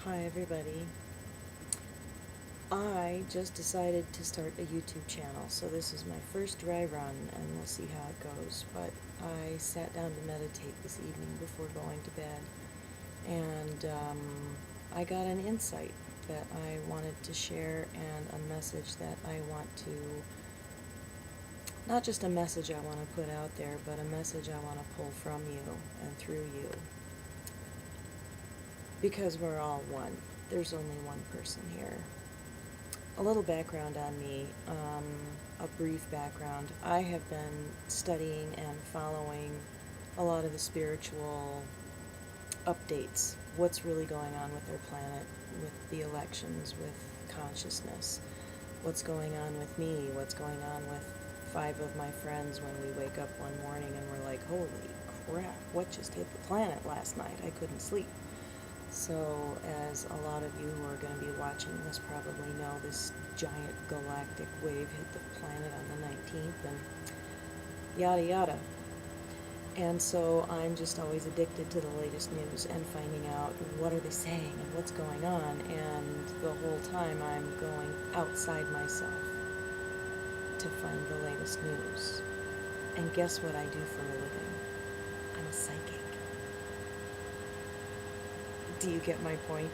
Hi everybody. I just decided to start a YouTube channel, so this is my first dry run and we'll see how it goes. But I sat down to meditate this evening before going to bed, and I got an insight that I wanted to share, and a message that I want to, not just a message I want to put out there, but a message I want to pull from you and through you. Because we're all one. There's only one person here. A little background on me, a brief background. I have been studying and following a lot of the spiritual updates. What's really going on with our planet, with the elections, with consciousness. What's going on with me, what's going on with 5 of my friends when we wake up one morning and we're like, holy crap, what just hit the planet last night? I couldn't sleep. So, as a lot of you who are going to be watching this probably know, this giant galactic wave hit the planet on the 19th, and yada yada. And so I'm just always addicted to the latest news and finding out what are they saying and what's going on, and the whole time I'm going outside myself to find the latest news. And guess what I do for a living? I'm a psychic. Do you get my point?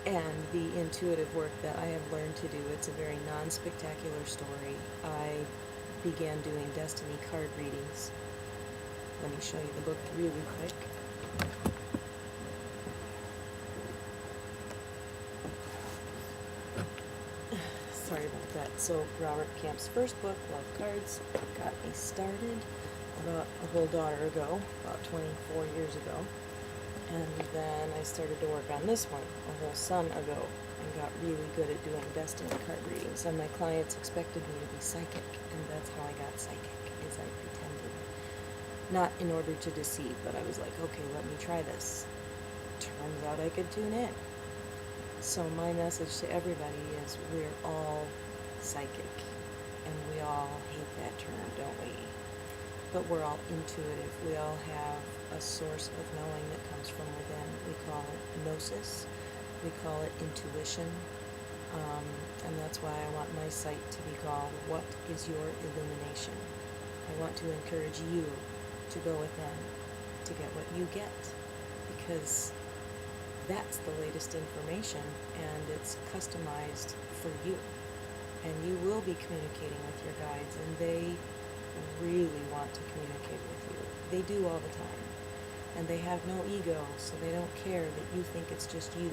And the intuitive work that I have learned to do, it's a very non-spectacular story. I began doing destiny card readings. Let me show you the book really quick. Sorry about that. So Robert Camp's first book, Love Cards, got me started about a whole daughter ago, about 24 years ago. And then I started to work on this one a whole son ago and got really good at doing destiny card readings. And my clients expected me to be psychic, and that's how I got psychic, is I pretended. Not in order to deceive, but I was like, okay, let me try this. Turns out I could tune in. So my message to everybody is we're all psychic, and we all hate that term, don't we? But we're all intuitive. We all have a source of knowing that comes from within. We call it gnosis. We call it intuition. And that's why I want my site to be called, What is Your Illumination? I want to encourage you to go within to get what you get, because that's the latest information, and it's customized for you. And you will be communicating with your guides, and they really want to communicate with you. They do all the time. And they have no ego, so they don't care that you think it's just you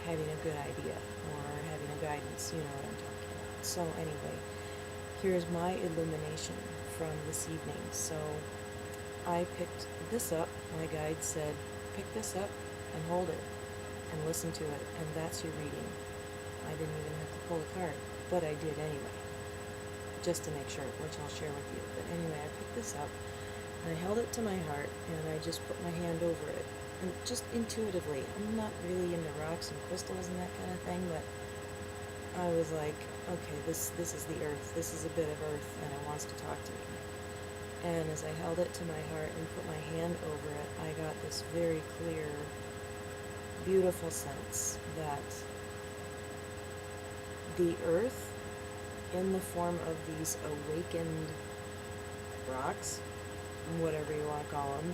having a good idea or having a guidance. You know what I'm talking about. So anyway, here's my illumination from this evening. So I picked this up. My guide said, pick this up and hold it and listen to it, and that's your reading. I didn't even have to pull a card, but I did anyway, just to make sure, which I'll share with you. But anyway, I picked this up, and I held it to my heart, and I just put my hand over it, and just intuitively. I'm not really into rocks and crystals and that kind of thing, but I was like, okay, this is the earth. This is a bit of earth, and it wants to talk to me. And as I held it to my heart and put my hand over it, I got this very clear, beautiful sense that the earth, in the form of these awakened rocks, whatever you want to call them,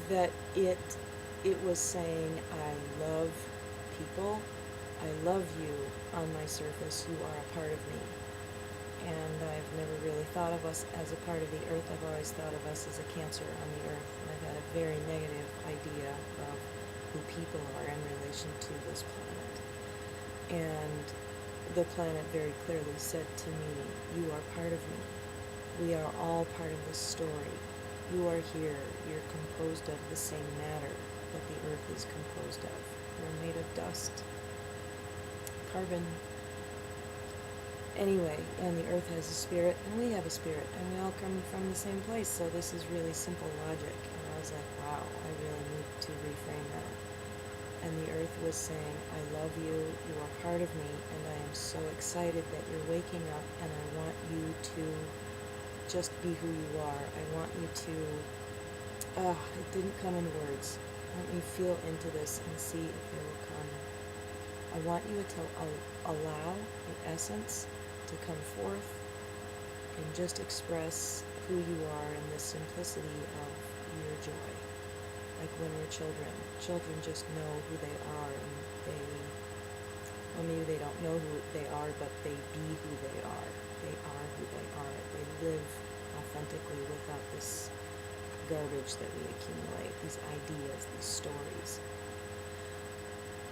that it was saying, I love people, I love you on my surface, you are a part of me. And I've never really thought of us as a part of the earth. I've always thought of us as a cancer on the earth, and I've had a very negative idea of who people are in relation to this planet. And the planet very clearly said to me, you are part of me. We are all part of this story. You are here. You're composed of the same matter that the earth is composed of. We're made of dust, carbon. Anyway, and the earth has a spirit, and we have a spirit, and we all come from the same place, so this is really simple logic. And I was like, wow, I really need to reframe that. And the earth was saying, I love you, you are part of me, and I am so excited that you're waking up, and I want you to just be who you are. I want you to, it didn't come in words. Let me feel into this and see if they will come. I want you to allow the essence to come forth and just express who you are in the simplicity of your joy. Like when we're children. Children just know who they are, and well, maybe they don't know who they are, but they be who they are. They are who they are. They live authentically without this garbage that we accumulate, these ideas, these stories.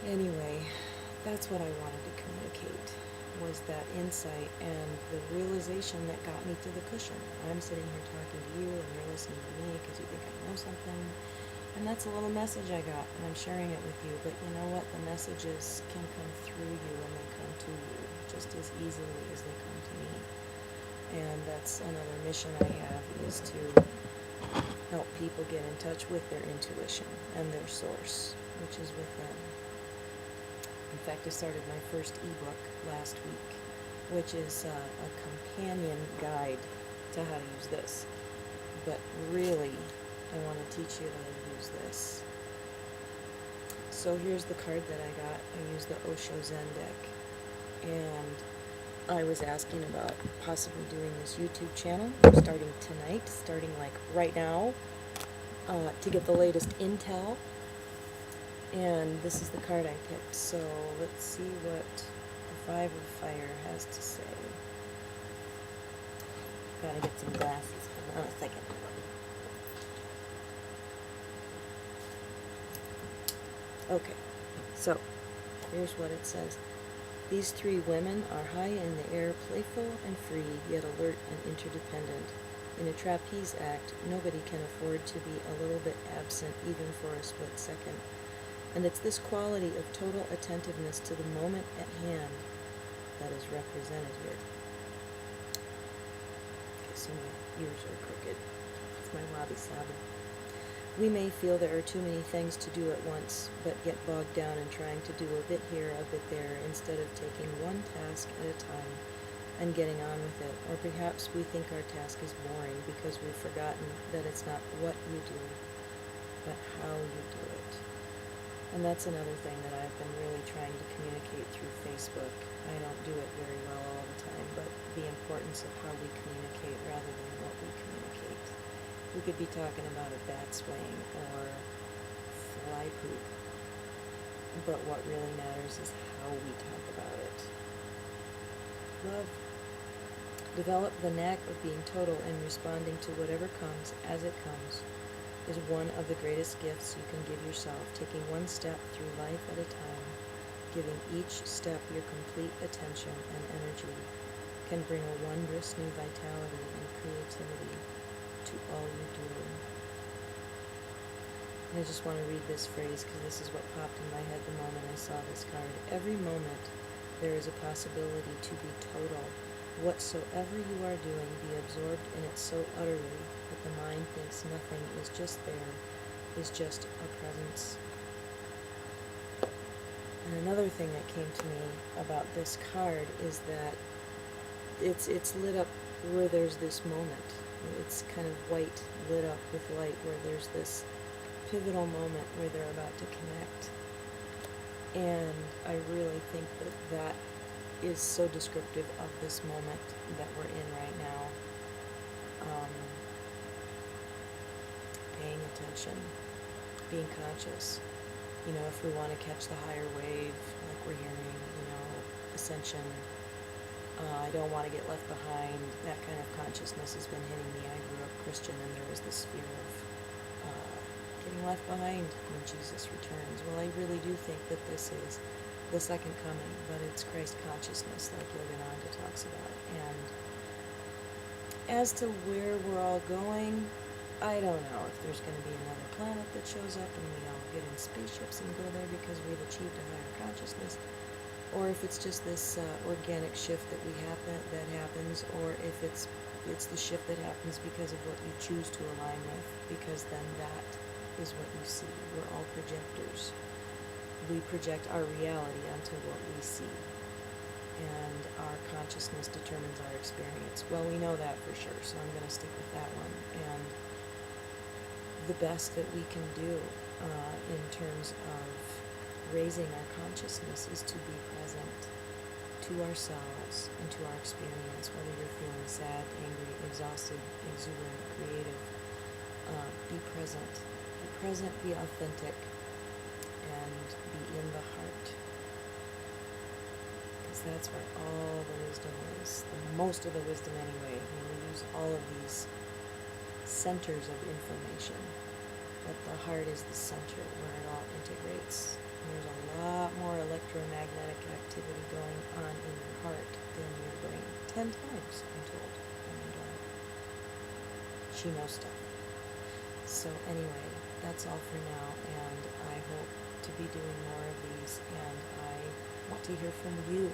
Anyway, that's what I wanted to communicate, was that insight and the realization that got me to the cushion. I'm sitting here talking to you, and you're listening to me because you think I know something. And that's a little message I got, and I'm sharing it with you. But you know what? The messages can come through you, and they come to you just as easily as they come to me. And that's another mission I have, is to help people get in touch with their intuition and their source, which is within. In fact, I started my first ebook last week, which is a companion guide to how to use this. But really, I want to teach you how to use this. So here's the card that I got. I used the Osho Zen deck. And I was asking about possibly doing this YouTube channel. I'm starting tonight, starting like right now, to get the latest intel. And this is the card I picked. So let's see what the Five of Fire has to say. Gotta get some glasses. Hold on a second. Okay, so here's what it says. These three women are high in the air, playful and free, yet alert and interdependent. In a trapeze act, nobody can afford to be a little bit absent even for a split second. And it's this quality of total attentiveness to the moment at hand that is represented here. Okay, so my ears are crooked. It's my wabi-sabi. We may feel there are too many things to do at once, but get bogged down in trying to do a bit here, a bit there, instead of taking one task at a time and getting on with it. Or perhaps we think our task is boring because we've forgotten that it's not what you do, but how you do it. And that's another thing that I've been really trying to communicate through Facebook. I don't do it very well all the time, but the importance of how we communicate rather than what we communicate. We could be talking about a bat swing or fly poop, but what really matters is how we talk about it. Love. Develop the knack of being total and responding to whatever comes as it comes is one of the greatest gifts you can give yourself. Taking one step through life at a time, giving each step your complete attention and energy, can bring a wondrous new vitality and creativity to all you do. And I just want to read this phrase because this is what popped in my head the moment I saw this card. Every moment there is a possibility to be total. Whatsoever you are doing, be absorbed in it so utterly that the mind thinks nothing is just there, is just a presence. And another thing that came to me about this card is that it's lit up where there's this moment. It's kind of white, lit up with light, where there's this pivotal moment where they're about to connect. And I really think that that is so descriptive of this moment that we're in right now. Paying attention, being conscious. You know, if we want to catch the higher wave, like we're hearing, ascension, I don't want to get left behind. That kind of consciousness has been hitting me. I grew up Christian, and there was this fear of getting left behind when Jesus returns. Well, I really do think that this is the second coming, but it's Christ consciousness, like Yogananda talks about. And as to where we're all going, I don't know if there's going to be another planet that shows up and we all get in spaceships and go there because we've achieved a higher consciousness, or if it's just this organic shift that happens, or if it's the shift that happens because of what you choose to align with, because then that is what you see. We're all projectors. We project our reality onto what we see, and our consciousness determines our experience. Well, we know that for sure, so I'm going to stick with that one. And the best that we can do in terms of raising our consciousness is to be present to ourselves and to our experience, whether you're feeling sad, angry, exhausted, exuberant, creative. Be present. Be present, be authentic, and be in the heart. Because that's where all the wisdom is. Most of the wisdom anyway. I mean, we use all of these centers of information, but the heart is the center where it all integrates. And there's a lot more electromagnetic activity going on in your heart than your brain. 10 times, I'm told. And she knows stuff. So anyway, that's all for now, and I hope to be doing more of these, and I want to hear from you.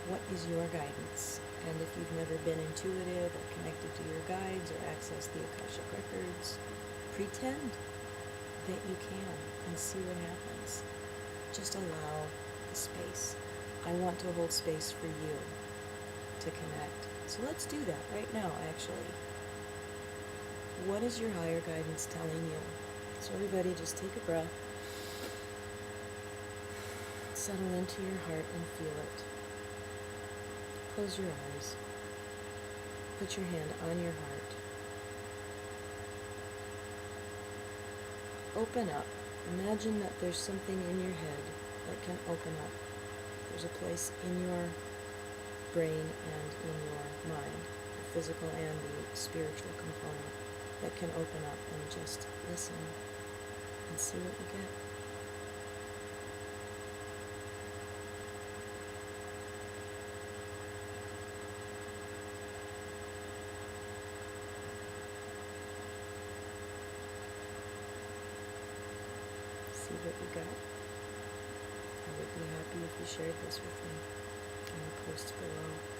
What is your guidance? And if you've never been intuitive or connected to your guides or accessed the Akashic Records, pretend that you can and see what happens. Just allow the space. I want to hold space for you to connect. So let's do that right now, actually. What is your higher guidance telling you? So everybody just take a breath. Settle into your heart and feel it. Close your eyes. Put your hand on your heart. Open up. Imagine that there's something in your head that can open up. There's a place in your brain and in your mind, the physical and the spiritual component, that can open up and just listen and see what you get. See what you got. I would be happy if you shared this with me in the post below.